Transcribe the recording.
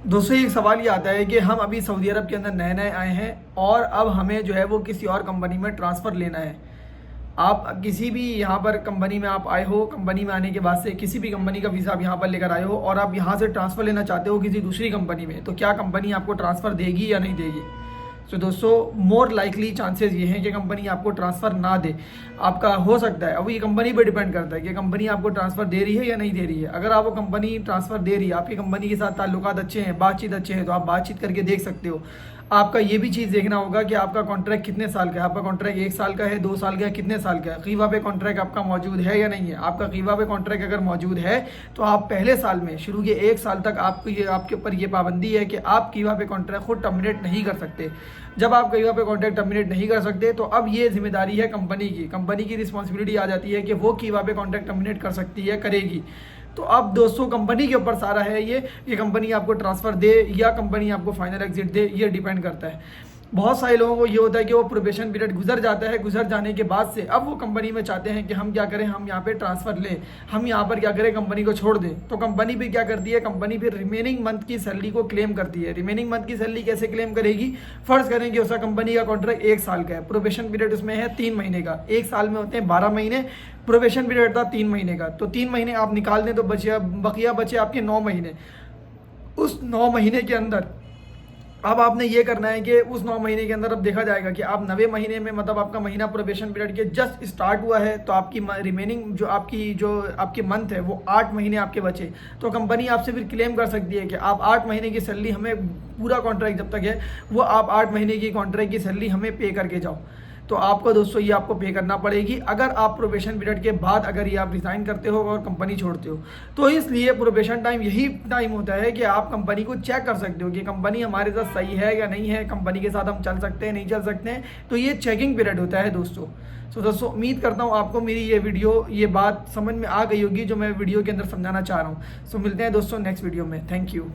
दोस्तों एक सवाल ये आता है कि हम अभी सऊदी अरब के अंदर नए नए आए हैं और अब हमें जो है वो किसी और कंपनी में ट्रांसफ़र लेना है। आप किसी भी यहाँ पर कंपनी में आप आए हो, कंपनी में आने के बाद से किसी भी कंपनी का वीज़ा आप यहाँ पर लेकर आए हो और आप यहाँ से ट्रांसफ़र लेना चाहते हो किसी दूसरी कंपनी में, तो क्या कंपनी आपको ट्रांसफ़र देगी या नहीं देगी? तो दोस्तों मोर लाइकली चांसेस ये हैं कि कंपनी आपको ट्रांसफ़र ना दे। आपका हो सकता है, अब ये कंपनी पे डिपेंड करता है कि कंपनी आपको ट्रांसफ़र दे रही है या नहीं दे रही है। अगर आपको कंपनी ट्रांसफ़र दे रही है, आपकी कंपनी के साथ ताल्लुकात अच्छे हैं, बातचीत अच्छे हैं, तो आप बातचीत करके देख सकते हो। आपका ये भी चीज़ देखना होगा कि आपका कॉन्ट्रैक्ट कितने साल का है। आपका कॉन्ट्रैक्ट 1 साल का है, 2 साल का है, कितने साल का है। कीवा पे कॉन्ट्रैक्ट आपका मौजूद है या नहीं है। आपका कीवा पे कॉन्ट्रैक्ट अगर मौजूद है तो आप पहले साल में शुरू के 1 साल तक आपको ये आपके ऊपर ये पाबंदी है कि आप कीवा पे कॉन्ट्रैक्ट खुद टर्मिनेट नहीं कर सकते। जब आप कीवा पे कॉन्ट्रैक्ट टर्मिनेट नहीं कर सकते तो अब ये जिम्मेदारी है कंपनी की रिस्पॉन्सिबिलिटी आ जाती है कि वो कीवा पे कॉन्ट्रैक्ट टर्मिनेट कर सकती है, करेगी। तो अब दोस्तों कंपनी के ऊपर सारा है ये कंपनी आपको ट्रांसफ़र दे या कंपनी आपको फाइनल एग्जिट दे, ये डिपेंड करता है। बहुत सारे लोगों को ये होता है कि वो प्रोबेशन पीरियड गुजर जाता है, गुजर जाने के बाद से अब वो कंपनी में चाहते हैं कि हम क्या करें, हम यहाँ पे ट्रांसफ़र लें, हम यहाँ पर क्या करें, कंपनी को छोड़ दें। तो कंपनी भी क्या करती है, कंपनी फिर रिमेनिंग मंथ की सैलरी को क्लेम करती है। रिमेनिंग मंथ की सैलरी कैसे क्लेम करेगी? फ़र्ज़ करें कि उसका कंपनी का कॉन्ट्रैक्ट 1 साल का है, प्रोबेशन पीरियड उसमें है 3 महीने का। 1 साल में होते हैं 12 महीने, प्रोबेशन पीरियड था 3 महीने का। तो 3 महीने आप निकाल दें तो बकिया बचे आपके 9 महीने। उस 9 महीने के अंदर अब आपने ये करना है कि उस 9 महीने के अंदर अब देखा जाएगा कि आप 90 महीने में, मतलब आपका महीना प्रोबेशन पीरियड के जस्ट स्टार्ट हुआ है, तो आपकी रिमेनिंग जो आपकी मंथ है वो 8 महीने आपके बचे। तो कंपनी आपसे फिर क्लेम कर सकती है कि आप 8 महीने की सैलरी हमें, पूरा कॉन्ट्रैक्ट जब तक है वो आप 8 महीने की कॉन्ट्रैक्ट की सैलरी हमें पे करके जाओ। तो आपको दोस्तों ये आपको पे करना पड़ेगी अगर आप प्रोबेशन पीरियड के बाद अगर ये आप रिज़ाइन करते हो और कंपनी छोड़ते हो। तो इसलिए प्रोबेशन टाइम यही टाइम होता है कि आप कंपनी को चेक कर सकते हो कि कंपनी हमारे साथ सही है या नहीं है, कंपनी के साथ हम चल सकते हैं नहीं चल सकते हैं। तो ये चेकिंग पीरियड होता है दोस्तों। तो दोस्तों उम्मीद करता हूँ आपको मेरी ये बात समझ में आ गई होगी जो मैं वीडियो के अंदर समझाना चाह रहा हूँ। सो मिलते हैं दोस्तों नेक्स्ट वीडियो में। Thank you.